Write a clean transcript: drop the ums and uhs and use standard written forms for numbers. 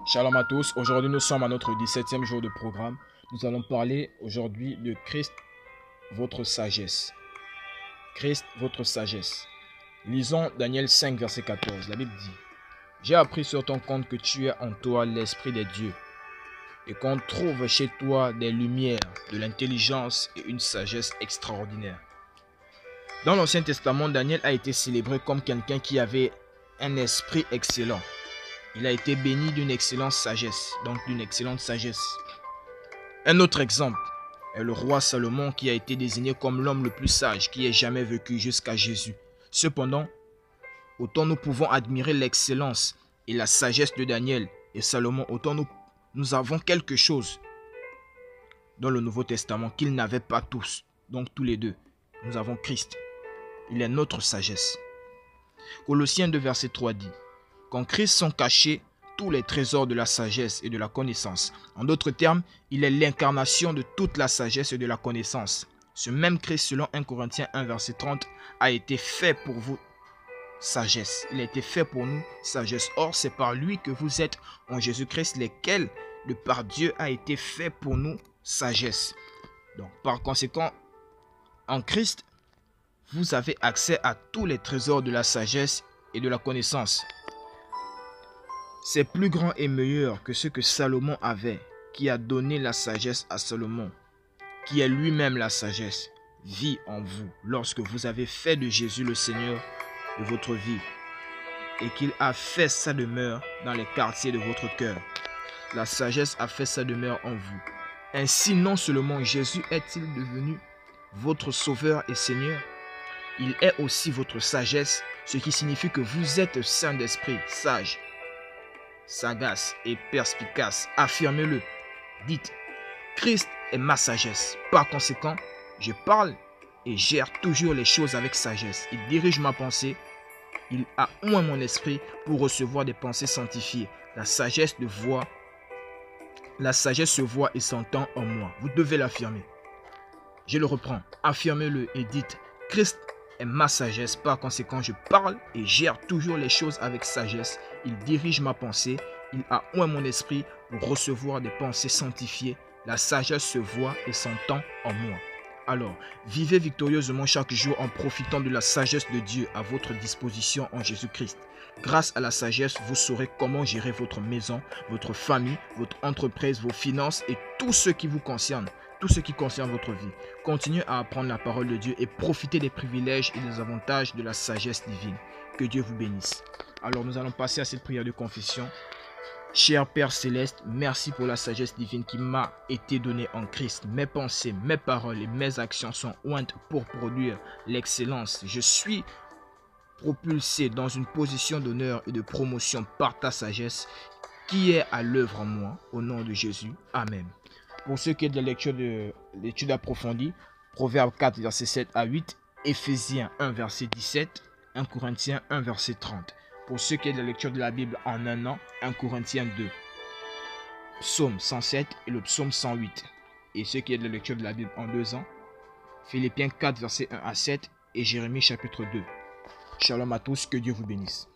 Shalom à tous, aujourd'hui nous sommes à notre 17e jour de programme. Nous allons parler aujourd'hui de Christ, votre sagesse. Christ, votre sagesse. Lisons Daniel 5, verset 14. La Bible dit: J'ai appris sur ton compte que tu as en toi l'esprit des dieux et qu'on trouve chez toi des lumières, de l'intelligence et une sagesse extraordinaire. Dans l'Ancien Testament, Daniel a été célébré comme quelqu'un qui avait un esprit excellent. Il a été béni d'une excellente sagesse, Un autre exemple est le roi Salomon qui a été désigné comme l'homme le plus sage qui ait jamais vécu jusqu'à Jésus. Cependant, autant nous pouvons admirer l'excellence et la sagesse de Daniel et Salomon, autant nous avons quelque chose dans le Nouveau Testament qu'ils n'avaient pas tous. Donc tous les deux, nous avons Christ. Il est notre sagesse. Colossiens 2, verset 3 dit: Qu'en Christ sont cachés tous les trésors de la sagesse et de la connaissance. En d'autres termes, il est l'incarnation de toute la sagesse et de la connaissance. Ce même Christ, selon 1 Corinthiens 1, verset 30, a été fait pour vous sagesse. Il a été fait pour nous sagesse. Or, c'est par lui que vous êtes en Jésus-Christ, lesquels, de par Dieu, a été fait pour nous sagesse. Donc, par conséquent, en Christ, vous avez accès à tous les trésors de la sagesse et de la connaissance. C'est plus grand et meilleur que ce que Salomon avait, qui a donné la sagesse à Salomon, qui est lui-même la sagesse, vit en vous lorsque vous avez fait de Jésus le Seigneur de votre vie et qu'il a fait sa demeure dans les quartiers de votre cœur. La sagesse a fait sa demeure en vous. Ainsi, non seulement Jésus est-il devenu votre Sauveur et Seigneur, il est aussi votre sagesse, ce qui signifie que vous êtes saint d'esprit, sage, sagace et perspicace. Affirmez-le. Dites: Christ est ma sagesse. Par conséquent, je parle et gère toujours les choses avec sagesse. Il dirige ma pensée. Il a oint mon esprit pour recevoir des pensées sanctifiées. La sagesse se voit et s'entend en moi. Vous devez l'affirmer. Je le reprends. Affirmez-le et dites: Christ est ma sagesse. Par conséquent, je parle et gère toujours les choses avec sagesse. Il dirige ma pensée. Il a oint mon esprit pour recevoir des pensées sanctifiées. La sagesse se voit et s'entend en moi. Alors, vivez victorieusement chaque jour en profitant de la sagesse de Dieu à votre disposition en Jésus-Christ. Grâce à la sagesse, vous saurez comment gérer votre maison, votre famille, votre entreprise, vos finances et tout ce qui vous concerne. Tout ce qui concerne votre vie. Continuez à apprendre la parole de Dieu et profitez des privilèges et des avantages de la sagesse divine. Que Dieu vous bénisse. Alors nous allons passer à cette prière de confession. Cher Père Céleste, merci pour la sagesse divine qui m'a été donnée en Christ. Mes pensées, mes paroles et mes actions sont ointes pour produire l'excellence. Je suis propulsé dans une position d'honneur et de promotion par ta sagesse qui est à l'œuvre en moi. Au nom de Jésus. Amen. Pour ceux qui est de la lecture de l'étude approfondie, Proverbes 4, verset 7 à 8, Éphésiens 1, verset 17, 1 Corinthiens 1, verset 30. Pour ceux qui est de la lecture de la Bible en un an, 1 Corinthiens 2, Psaume 107 et le Psaume 108. Et ceux qui est de la lecture de la Bible en 2 ans, Philippiens 4, verset 1 à 7 et Jérémie chapitre 2. Shalom à tous, que Dieu vous bénisse.